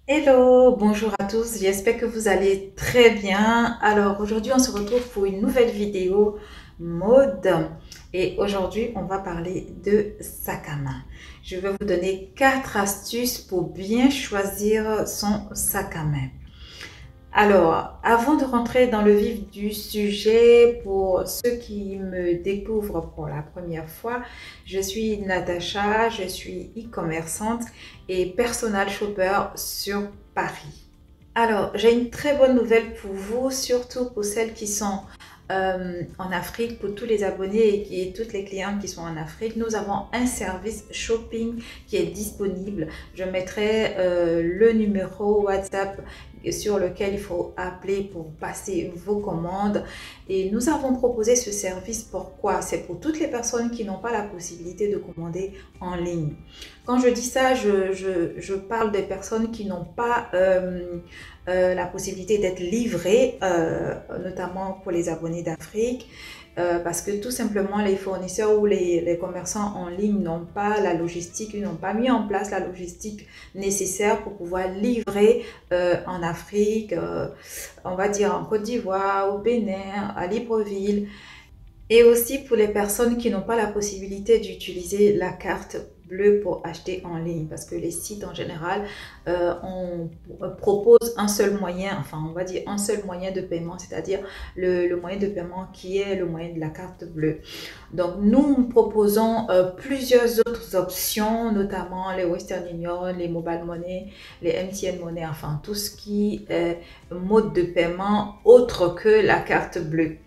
Hello, bonjour à tous, j'espère que vous allez très bien. Alors aujourd'hui on se retrouve pour une nouvelle vidéo mode et aujourd'hui on va parler de sac à main. Je vais vous donner 4 astuces pour bien choisir son sac à main. Alors, avant de rentrer dans le vif du sujet, pour ceux qui me découvrent pour la première fois, je suis Natacha, je suis e-commerçante et personal shopper sur Paris. Alors, j'ai une très bonne nouvelle pour vous, surtout pour celles qui sont en Afrique, pour tous les abonnés et toutes les clients qui sont en Afrique. Nous avons un service shopping qui est disponible. Je mettrai le numéro WhatsApp sur lequel il faut appeler pour passer vos commandes. Et nous avons proposé ce service. Pourquoi? C'est pour toutes les personnes qui n'ont pas la possibilité de commander en ligne. Quand je dis ça, je parle des personnes qui n'ont pas la possibilité d'être livrées, notamment pour les abonnés d'Afrique. Parce que tout simplement les fournisseurs ou les commerçants en ligne n'ont pas la logistique, ils n'ont pas mis en place la logistique nécessaire pour pouvoir livrer en Afrique, on va dire en Côte d'Ivoire, au Bénin, à Libreville. Et aussi pour les personnes qui n'ont pas la possibilité d'utiliser la carte bleue pour acheter en ligne, parce que les sites en général on propose un seul moyen, enfin on va dire un seul moyen de paiement, c'est-à-dire le moyen de paiement qui est le moyen de la carte bleue. Donc nous proposons plusieurs autres options, notamment les Western Union, les Mobile Money, les MTN Money, enfin tout ce qui est mode de paiement autre que la carte bleue.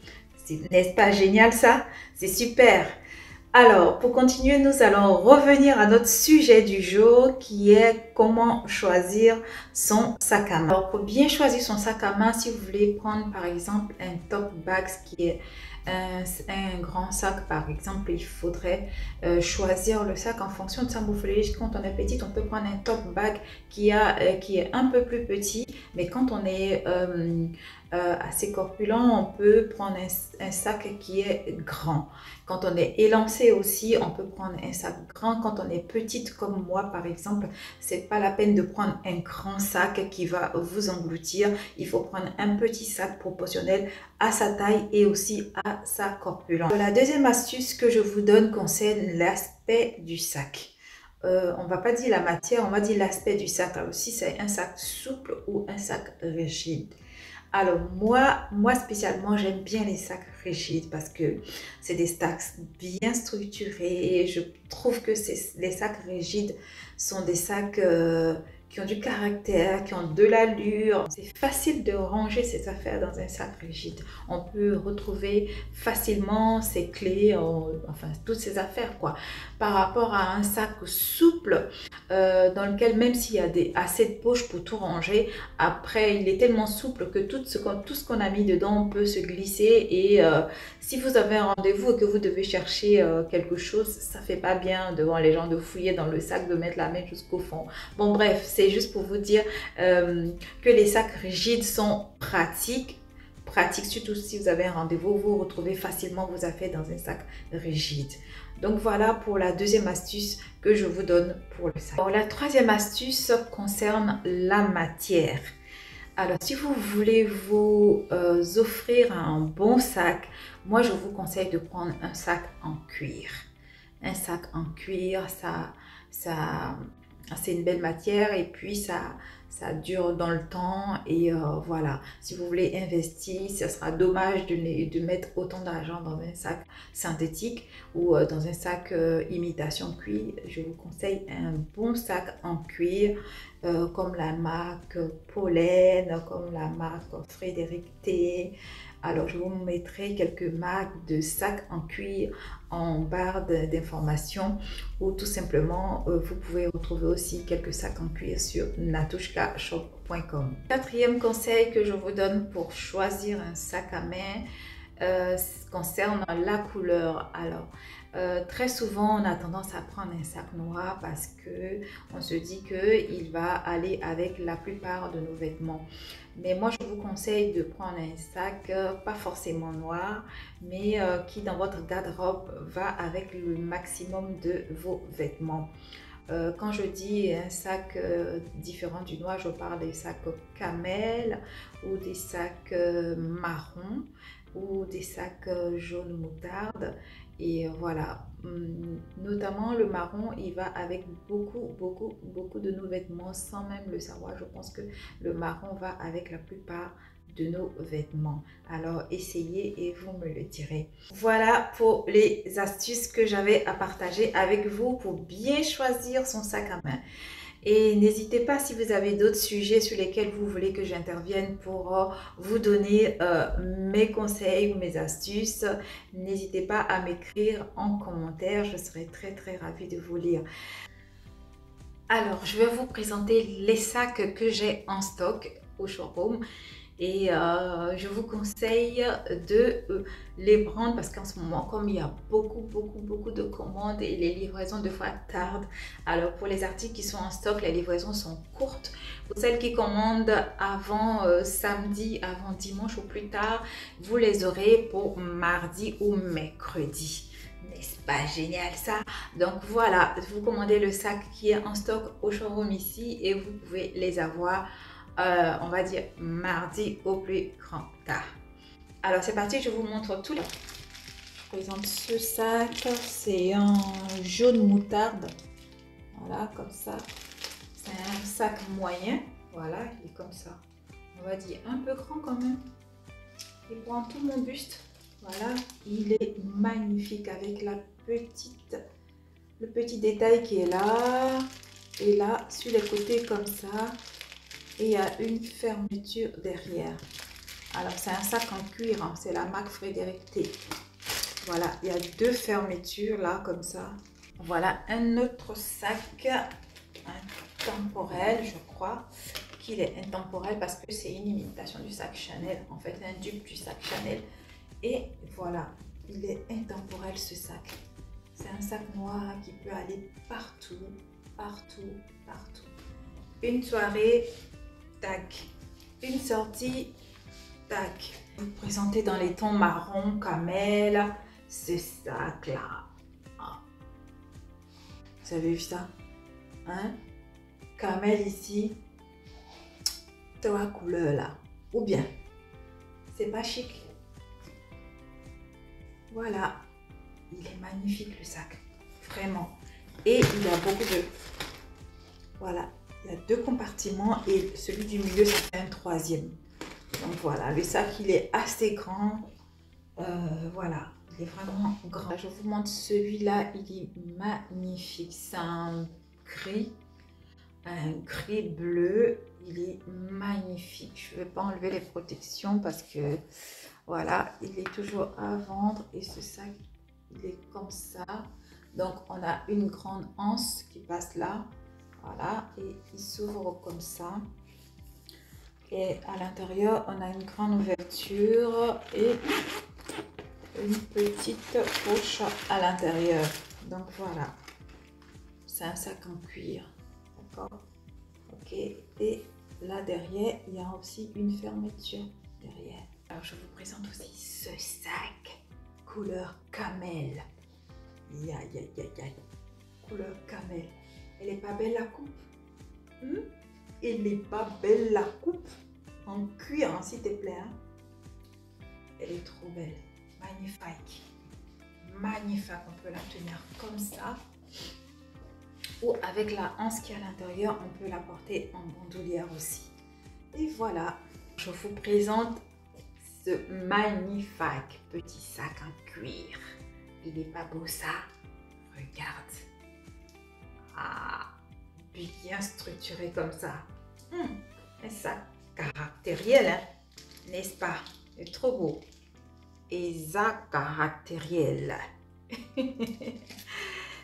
N'est-ce pas génial ça? C'est super. Alors, pour continuer, nous allons revenir à notre sujet du jour qui est comment choisir son sac à main. Alors, pour bien choisir son sac à main, si vous voulez prendre par exemple un top bag qui est un grand sac par exemple, il faudrait choisir le sac en fonction de sa morphologie. Quand on est petite, on peut prendre un top bag qui est un peu plus petit, mais quand on est assez corpulent, on peut prendre un sac qui est grand. Quand on est élancé aussi, on peut prendre un sac grand. Quand on est petite comme moi, par exemple, c'est pas la peine de prendre un grand sac qui va vous engloutir. Il faut prendre un petit sac proportionnel à sa taille et aussi à sa corpulence. La deuxième astuce que je vous donne concerne l'aspect du sac. On va pas dire la matière, on va dire l'aspect du sac. Alors, si c'est un sac souple ou un sac rigide. Alors moi spécialement, j'aime bien les sacs rigides parce que c'est des sacs bien structurés et je trouve que les sacs rigides sont des sacs qui ont du caractère, qui ont de l'allure. C'est facile de ranger ses affaires dans un sac rigide. On peut retrouver facilement ses clés, enfin toutes ses affaires quoi. Par rapport à un sac souple dans lequel même s'il y a assez de poches pour tout ranger, après, il est tellement souple que tout ce qu'on a mis dedans peut se glisser et si vous avez un rendez-vous et que vous devez chercher quelque chose, ça fait pas bien devant les gens de fouiller dans le sac, de mettre la main jusqu'au fond. Bon bref, c'est juste pour vous dire que les sacs rigides sont pratiques. Pratique, surtout si vous avez un rendez-vous, vous retrouvez facilement vos affaires dans un sac rigide. Donc voilà pour la deuxième astuce que je vous donne pour le sac. Alors, la troisième astuce concerne la matière. Alors, si vous voulez vous offrir un bon sac, moi je vous conseille de prendre un sac en cuir. Un sac en cuir, ça, c'est une belle matière et puis ça dure dans le temps et voilà. Si vous voulez investir, ce sera dommage de mettre autant d'argent dans un sac synthétique ou dans un sac imitation cuir. Je vous conseille un bon sac en cuir comme la marque Pollen, comme la marque Frédéric T. Alors, je vous mettrai quelques marques de sacs en cuir en barre d'informations ou tout simplement, vous pouvez retrouver aussi quelques sacs en cuir sur natushkashop.com. Quatrième conseil que je vous donne pour choisir un sac à main concerne la couleur. Alors, très souvent, on a tendance à prendre un sac noir parce que on se dit qu'il va aller avec la plupart de nos vêtements. Mais moi, je vous conseille de prendre un sac, pas forcément noir, mais qui dans votre garde-robe va avec le maximum de vos vêtements. Quand je dis un sac différent du noir, je parle des sacs camel ou des sacs marron ou des sacs jaune moutarde. Et voilà, notamment le marron, il va avec beaucoup de nos vêtements sans même le savoir. Je pense que le marron va avec la plupart de nos vêtements. Alors essayez et vous me le direz. Voilà pour les astuces que j'avais à partager avec vous pour bien choisir son sac à main. Et n'hésitez pas si vous avez d'autres sujets sur lesquels vous voulez que j'intervienne pour vous donner mes conseils ou mes astuces. N'hésitez pas à m'écrire en commentaire, je serai très ravie de vous lire. Alors, je vais vous présenter les sacs que j'ai en stock au showroom. Et je vous conseille de les prendre parce qu'en ce moment, comme il y a beaucoup de commandes et les livraisons de fois tardent. Alors pour les articles qui sont en stock, les livraisons sont courtes. Pour celles qui commandent avant samedi, avant dimanche ou plus tard, vous les aurez pour mardi ou mercredi. N'est-ce pas génial ça? Donc voilà, vous commandez le sac qui est en stock au showroom ici et vous pouvez les avoir on va dire mardi au plus grand tard. Alors c'est parti, je vous montre tout. Je présente ce sac, c'est un jaune moutarde. Voilà, comme ça. C'est un sac moyen. Voilà, il est comme ça. On va dire un peu grand quand même. Il prend tout mon buste. Voilà, il est magnifique avec le petit détail qui est là. Et là, sur les côtés comme ça. Et il y a une fermeture derrière. Alors, c'est un sac en cuir, hein, c'est la marque Frédéric T. Voilà, il y a deux fermetures là, comme ça. Voilà, un autre sac intemporel, je crois qu'il est intemporel parce que c'est une imitation du sac Chanel. En fait, un dupe du sac Chanel. Et voilà, il est intemporel ce sac. C'est un sac noir qui peut aller partout. Une soirée, tac. Une sortie, tac. Vous présentez dans les tons marron, camel, ce sac là. Ah. Vous avez vu ça? Hein? Camel ici. Trois couleurs là. Ou bien, c'est pas chic. Voilà. Il est magnifique le sac. Vraiment. Et il y a beaucoup de... Voilà. Il y a deux compartiments et celui du milieu, c'est un troisième. Donc voilà, le sac, il est assez grand. Voilà, il est vraiment grand. Je vous montre celui-là, il est magnifique. C'est un gris bleu. Il est magnifique. Je ne vais pas enlever les protections parce que voilà, il est toujours à vendre. Et ce sac, il est comme ça. Donc on a une grande anse qui passe là. Voilà, et il s'ouvre comme ça. Et à l'intérieur, on a une grande ouverture et une petite poche à l'intérieur. Donc voilà, c'est un sac en cuir. D'accord? Ok, et là derrière, il y a aussi une fermeture derrière. Alors je vous présente aussi ce sac couleur camel. Couleur camel. Elle est pas belle la coupe? Elle est pas belle la coupe? En cuir, hein, s'il te plaît. Hein? Elle est trop belle. Magnifique. Magnifique. On peut la tenir comme ça. Ou avec la anse qui est à l'intérieur, on peut la porter en bandoulière aussi. Et voilà. Je vous présente ce magnifique petit sac en cuir. Il n'est pas beau ça? Regarde. Ah, bien structuré comme ça. Un sac caractériel, hein? N'est-ce pas? C'est trop beau. Et ça caractériel.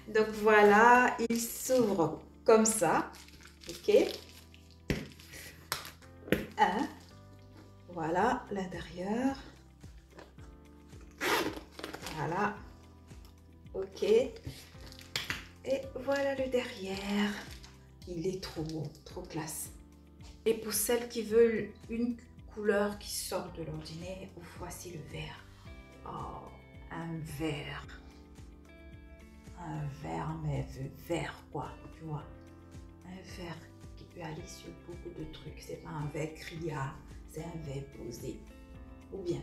Donc voilà, il s'ouvre comme ça. Ok. Voilà l'intérieur. Voilà. Ok. Et voilà le derrière. Il est trop beau, trop classe. Et pour celles qui veulent une couleur qui sort de l'ordinaire, voici le vert. Oh, un vert. un verre, mais vert quoi, tu vois. Un verre qui peut aller sur beaucoup de trucs. C'est pas un verre criard, c'est un verre posé. Ou bien.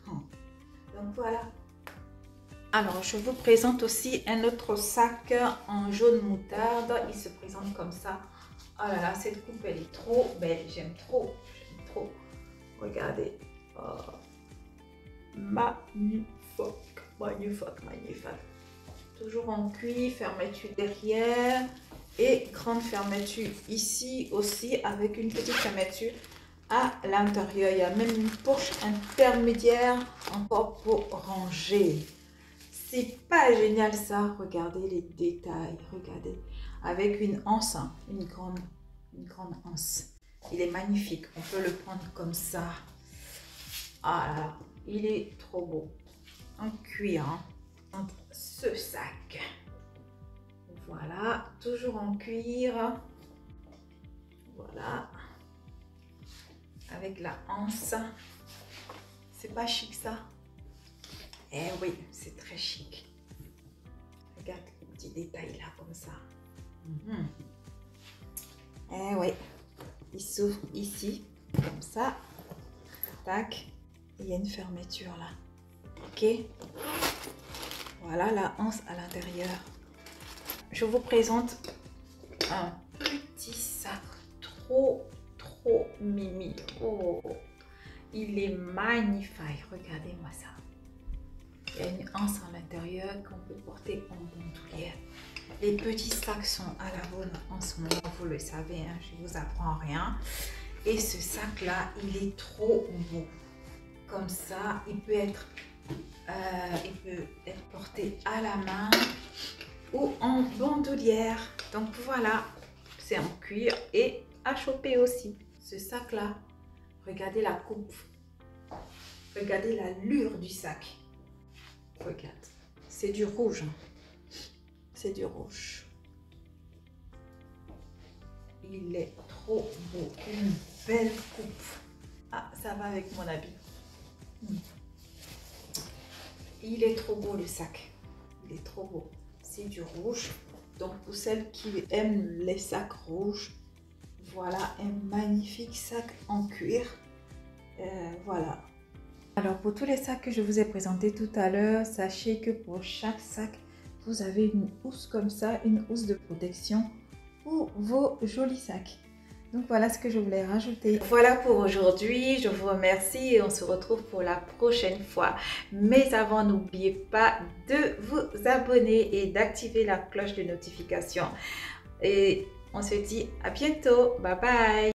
Donc voilà. Alors, je vous présente aussi un autre sac en jaune moutarde. Il se présente comme ça. Oh là là, cette coupe, elle est trop belle. J'aime trop. J'aime trop. Regardez. Oh. Magnifique. Magnifique, magnifique. Toujours en cuir, fermeture derrière. Et grande fermeture ici aussi, avec une petite fermeture à l'intérieur. Il y a même une poche intermédiaire encore pour ranger. C'est pas génial ça. Regardez les détails. Regardez. Avec une anse, hein, une grande anse. Il est magnifique. On peut le prendre comme ça. Ah là là. Il est trop beau. En cuir. Hein. Ce sac. Voilà. Toujours en cuir. Voilà. Avec la anse. C'est pas chic ça? Eh oui, c'est très chic. Regarde les petits détails là, comme ça. Eh oui, il s'ouvre ici, comme ça. Tac. Il y a une fermeture là. Ok. Voilà la anse à l'intérieur. Je vous présente un petit sac trop mimi. Oh, il est magnifique. Regardez-moi ça. Il y a une anse à l'intérieur qu'on peut porter en bandoulière. Les petits sacs sont à la mode en ce moment, vous le savez, hein, je ne vous apprends rien. Et ce sac-là, il est trop beau. Comme ça, il peut être porté à la main ou en bandoulière. Donc voilà, c'est en cuir et à choper aussi. Ce sac-là, regardez la coupe. Regardez l'allure du sac. Regarde, c'est du rouge. C'est du rouge. Il est trop beau. Une belle coupe. Ah, ça va avec mon habit. Il est trop beau le sac. Il est trop beau. C'est du rouge. Donc pour celles qui aiment les sacs rouges, voilà un magnifique sac en cuir. Voilà. Alors pour tous les sacs que je vous ai présentés tout à l'heure, sachez que pour chaque sac, vous avez une housse comme ça, une housse de protection pour vos jolis sacs. Donc voilà ce que je voulais rajouter. Voilà pour aujourd'hui, je vous remercie et on se retrouve pour la prochaine fois. Mais avant, n'oubliez pas de vous abonner et d'activer la cloche de notification. Et on se dit à bientôt, bye bye.